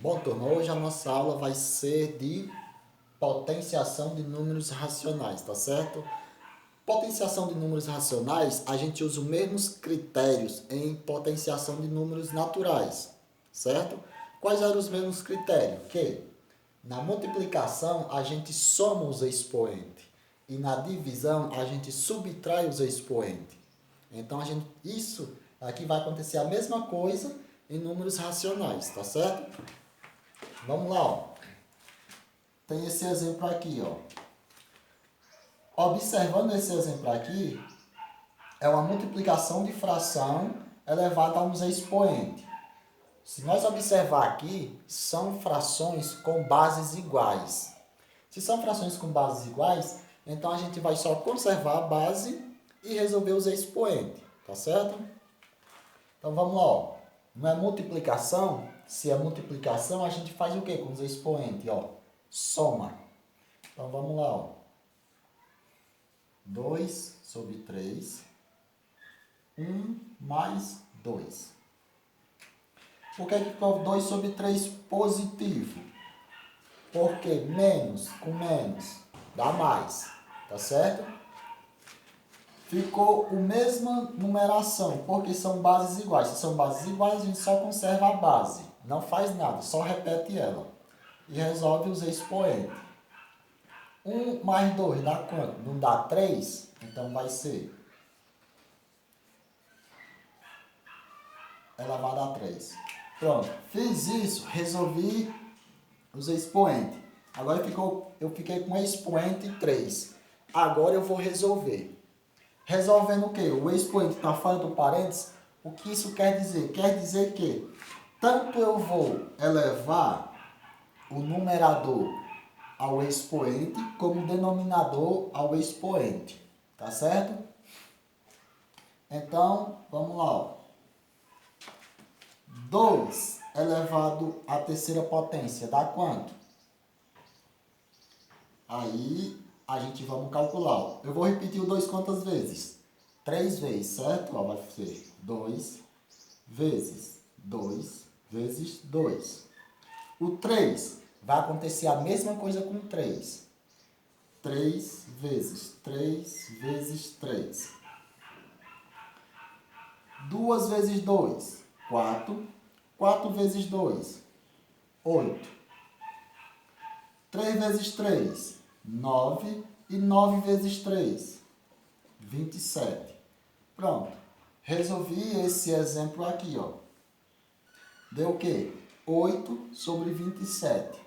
Bom, turma, hoje a nossa aula vai ser de potenciação de números racionais, tá certo? Potenciação de números racionais, a gente usa os mesmos critérios em potenciação de números naturais, certo? Quais eram os mesmos critérios? Que na multiplicação a gente soma os expoentes e na divisão a gente subtrai os expoentes. Então isso aqui vai acontecer a mesma coisa em números racionais, tá certo? Vamos lá, ó. Tem esse exemplo aqui, ó. Observando esse exemplo aqui, é uma multiplicação de fração elevada a um expoente. Se nós observar aqui, são frações com bases iguais. Se são frações com bases iguais, então a gente vai só conservar a base e resolver os expoentes, tá certo? Então vamos lá, ó. Não é multiplicação? Se é multiplicação, a gente faz o que com os expoentes, ó? Soma. Então vamos lá, ó. 2 sobre 3, 1 mais 2. Por que ficou 2 sobre 3 positivo? Porque menos com menos dá mais, tá certo? Ficou a mesma numeração, porque são bases iguais. Se são bases iguais, a gente só conserva a base. Não faz nada, só repete ela. E resolve os expoentes. 1 mais 2 dá quanto? Não dá 3? Então vai ser elevado a 3. Pronto, fiz isso, resolvi os expoentes. Agora eu fiquei com o expoente 3. Agora eu vou resolver. Resolvendo o quê? O expoente está fora do parênteses. O que isso quer dizer? Quer dizer que tanto eu vou elevar o numerador ao expoente, como o denominador ao expoente. Tá certo? Então, vamos lá, ó. 2 elevado à terceira potência dá quanto? Aí, a gente vamos calcular. Ó. Eu vou repetir o 2 quantas vezes? 3 vezes, certo? Ó, vai ser 2 vezes 2 vezes 2. O 3 vai acontecer a mesma coisa com 3. 3 vezes 3 vezes 3. 2 vezes 2, 4. 4 vezes 2, 8. 3 vezes 3, 9. E 9 vezes 3, 27. Pronto. Resolvi esse exemplo aqui, ó. Deu o quê? 8 sobre 27.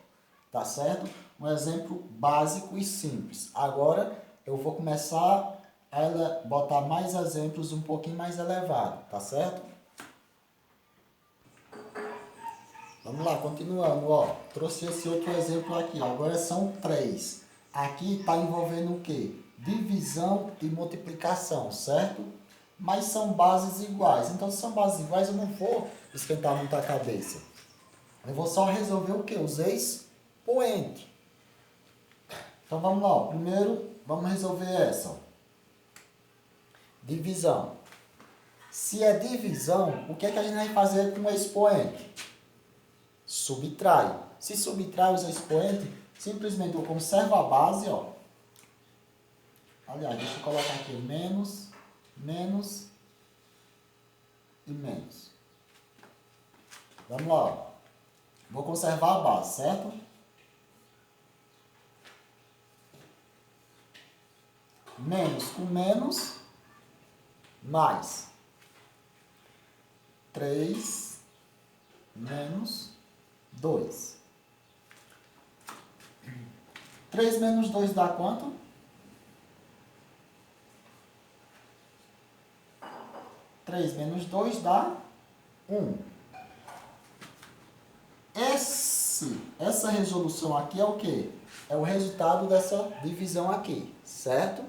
Tá certo? Um exemplo básico e simples. Agora eu vou começar a botar mais exemplos um pouquinho mais elevados. Tá certo? Vamos lá, continuando, ó. Trouxe esse outro exemplo aqui. Agora são 3. Aqui está envolvendo o quê? Divisão e multiplicação, certo? Mas são bases iguais. Então, se são bases iguais, eu não vou esquentar muito a cabeça. Eu vou só resolver o quê? Os expoentes. Então, vamos lá. Ó. Primeiro, vamos resolver essa. Ó. Divisão. Se é divisão, o que é que a gente vai fazer com o expoente? Subtrai. Se subtrai os expoentes, simplesmente eu conservo a base, ó. Aliás, deixa eu colocar aqui menos, menos e menos. Vamos lá, ó. Vou conservar a base, certo? Menos com menos, mais. 3 menos 2. 3 menos 2 dá quanto? 3 menos 2 dá 1. Essa resolução aqui é o quê? É o resultado dessa divisão aqui, certo?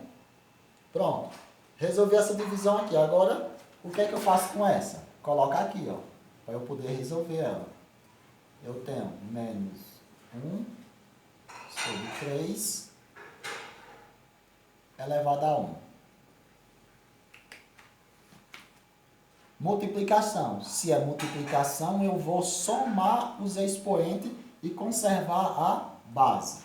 Pronto. Resolvi essa divisão aqui. Agora, o que é que eu faço com essa? Coloca aqui, ó, para eu poder resolver ela. Eu tenho menos 1 sobre 3 elevado a 1. Multiplicação. Se é multiplicação, eu vou somar os expoentes e conservar a base.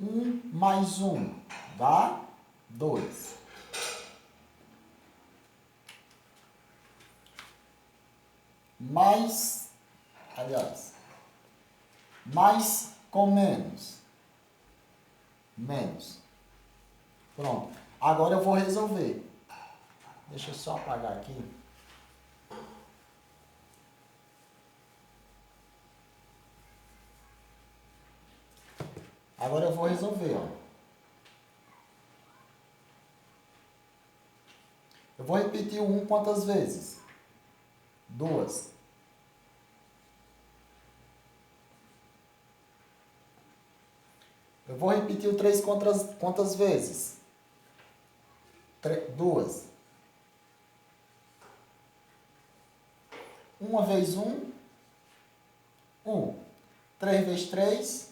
Um mais um dá 2. Mais com menos. Menos. Pronto. Agora eu vou resolver. Deixa eu só apagar aqui. Agora eu vou resolver, ó. Eu vou repetir o 1 quantas vezes? 2. Eu vou repetir o 3 quantas vezes? 2. 1 vezes 1, 1. 3 vezes 3,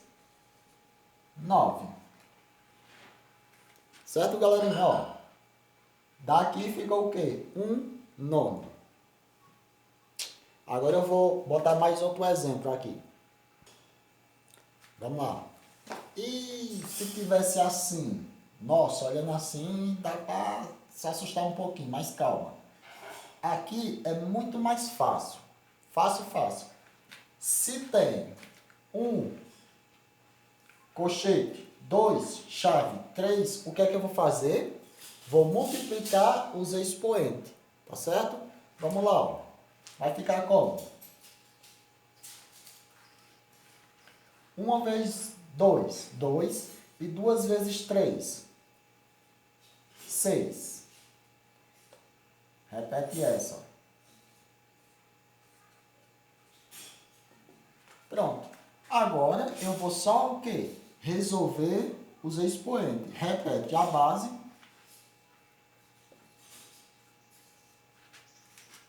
9. Certo, galerinha? Ó, daqui ficou o quê? 1/9. Agora eu vou botar mais outro exemplo aqui. Vamos lá. E se tivesse assim? Nossa, olhando assim, dá para se assustar um pouquinho, mas calma. Aqui é muito mais fácil. Fácil. Se tem 1 colchete, 2 chave, 3, o que é que eu vou fazer? Vou multiplicar os expoentes, tá certo? Vamos lá, ó. Vai ficar como? 1 vezes 2, 2. E 2 vezes 3, 6. Repete essa, ó. Pronto. Agora eu vou só o quê? Resolver os expoentes. Repete a base.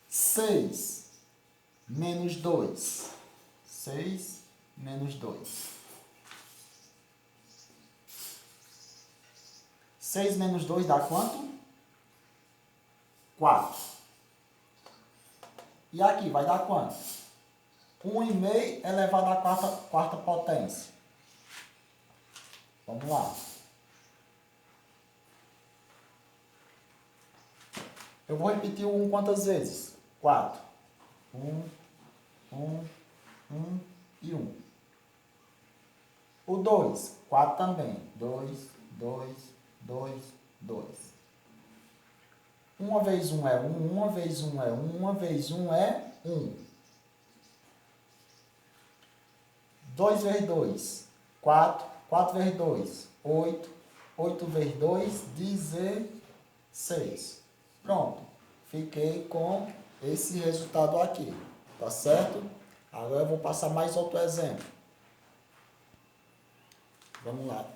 6 menos 2. 6 menos 2. 6 menos 2 dá quanto? 4. E aqui vai dar quanto? 1,5 elevado à quarta potência. Vamos lá. Eu vou repetir o 1 quantas vezes? 4. 1 e 1. O 2, 4 também. 2. 1 vezes 1 é 1, 1 vezes 1 é 1, 1 vezes 1 é 1. 2 vezes 2, 4. 4 vezes 2, 8. 8 vezes 2, 16. Pronto. Fiquei com esse resultado aqui. Tá certo? Agora eu vou passar mais outro exemplo. Vamos lá.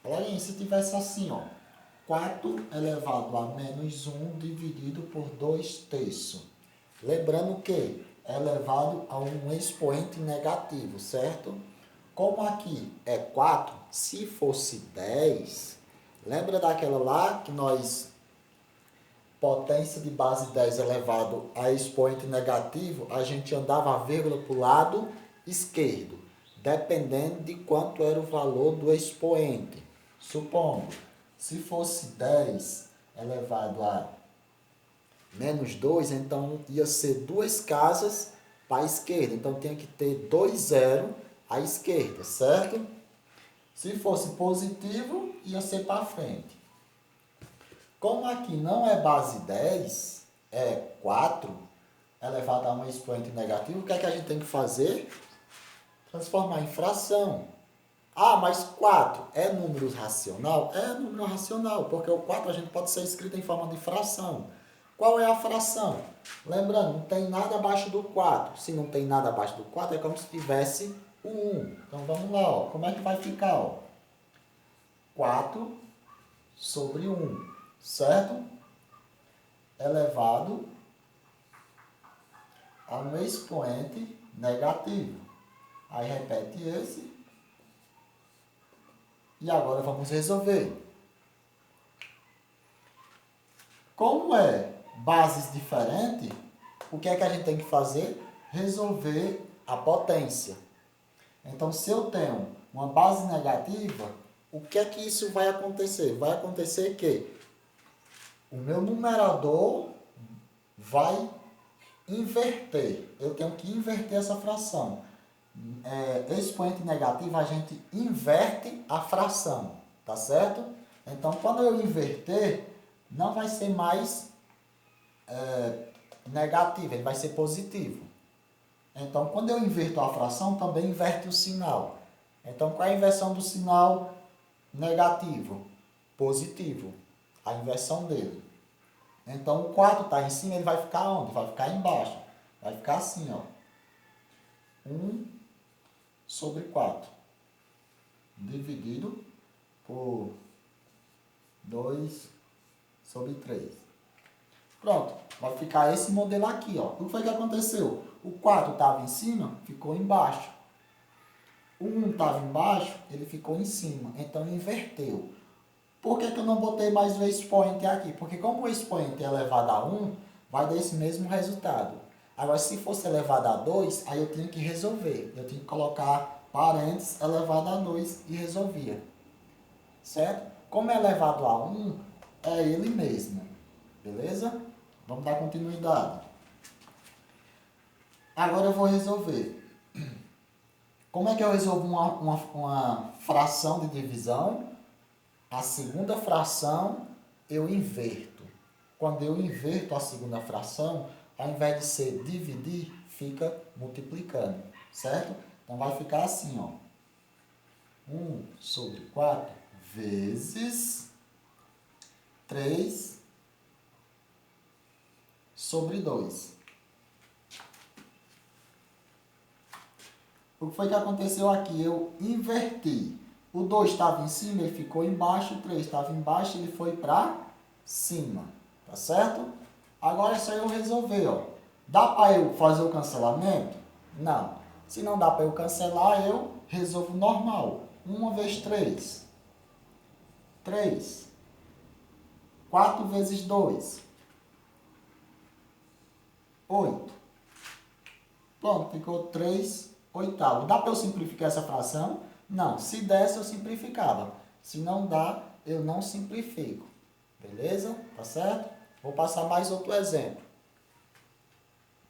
Olha aí, se tivesse assim, ó. 4 elevado a menos 1 dividido por 2/3. Lembrando que é elevado a um expoente negativo, certo? Como aqui é 4, se fosse 10, lembra daquela lá que nós, potência de base 10 elevado a expoente negativo, a gente andava a vírgula para o lado esquerdo, dependendo de quanto era o valor do expoente. Supondo, se fosse 10 elevado a menos 2, então ia ser 2 casas para a esquerda. Então tinha que ter 2 zeros à esquerda, certo? Se fosse positivo, ia ser para frente. Como aqui não é base 10, é 4 elevado a um expoente negativo, o que é que a gente tem que fazer? Transformar em fração. Ah, mas 4 é número racional? É número racional, porque o 4 a gente pode ser escrito em forma de fração. Qual é a fração? Lembrando, não tem nada abaixo do 4. Se não tem nada abaixo do 4, é como se tivesse o 1. Então, vamos lá, ó. Como é que vai ficar? Ó? 4 sobre 1, certo? Elevado a um expoente negativo. Aí repete esse. E agora vamos resolver. Como é bases diferentes, o que é que a gente tem que fazer? Resolver a potência. Então, se eu tenho uma base negativa, o que é que isso vai acontecer? Vai acontecer que o meu numerador vai inverter. Eu tenho que inverter essa fração. Expoente negativo, a gente inverte a fração, tá certo? Então, quando eu inverter, não vai ser mais negativo, ele vai ser positivo. Então, quando eu inverto a fração, também inverte o sinal. Então, qual é a inversão do sinal negativo? Positivo. A inversão dele. Então, o 4 está em cima, ele vai ficar onde? Vai ficar embaixo. Vai ficar assim, ó. 1 sobre 4. Dividido por 2 sobre 3. Pronto. Vai ficar esse modelo aqui, ó. O que foi que aconteceu? O 4 estava em cima, ficou embaixo. O 1 estava embaixo, ele ficou em cima. Então, inverteu. Por que eu não botei mais o expoente aqui? Porque como o expoente é elevado a 1, vai dar esse mesmo resultado. Agora, se fosse elevado a 2, aí eu tinha que resolver. Eu tinha que colocar parênteses elevado a 2 e resolvia. Certo? Como é elevado a 1, é ele mesmo. Beleza? Vamos dar continuidade. Agora eu vou resolver. Como é que eu resolvo uma fração de divisão? A segunda fração eu inverto. Quando eu inverto a segunda fração, ao invés de ser dividir, fica multiplicando, certo? Então vai ficar assim, ó. 1 sobre 4 vezes 3 sobre 2. O que foi que aconteceu aqui? Eu inverti. O 2 estava em cima, ele ficou embaixo. O 3 estava embaixo, ele foi para cima. Tá certo? Agora é só eu resolver, ó. Dá para eu fazer o cancelamento? Não. Se não dá para eu cancelar, eu resolvo normal. 1 vezes 3. 3. 4 vezes 2. 8. Pronto, ficou 3 oitavos. Dá para eu simplificar essa fração? Não. Se desse, eu simplificava. Se não dá, eu não simplifico. Beleza? Tá certo? Vou passar mais outro exemplo.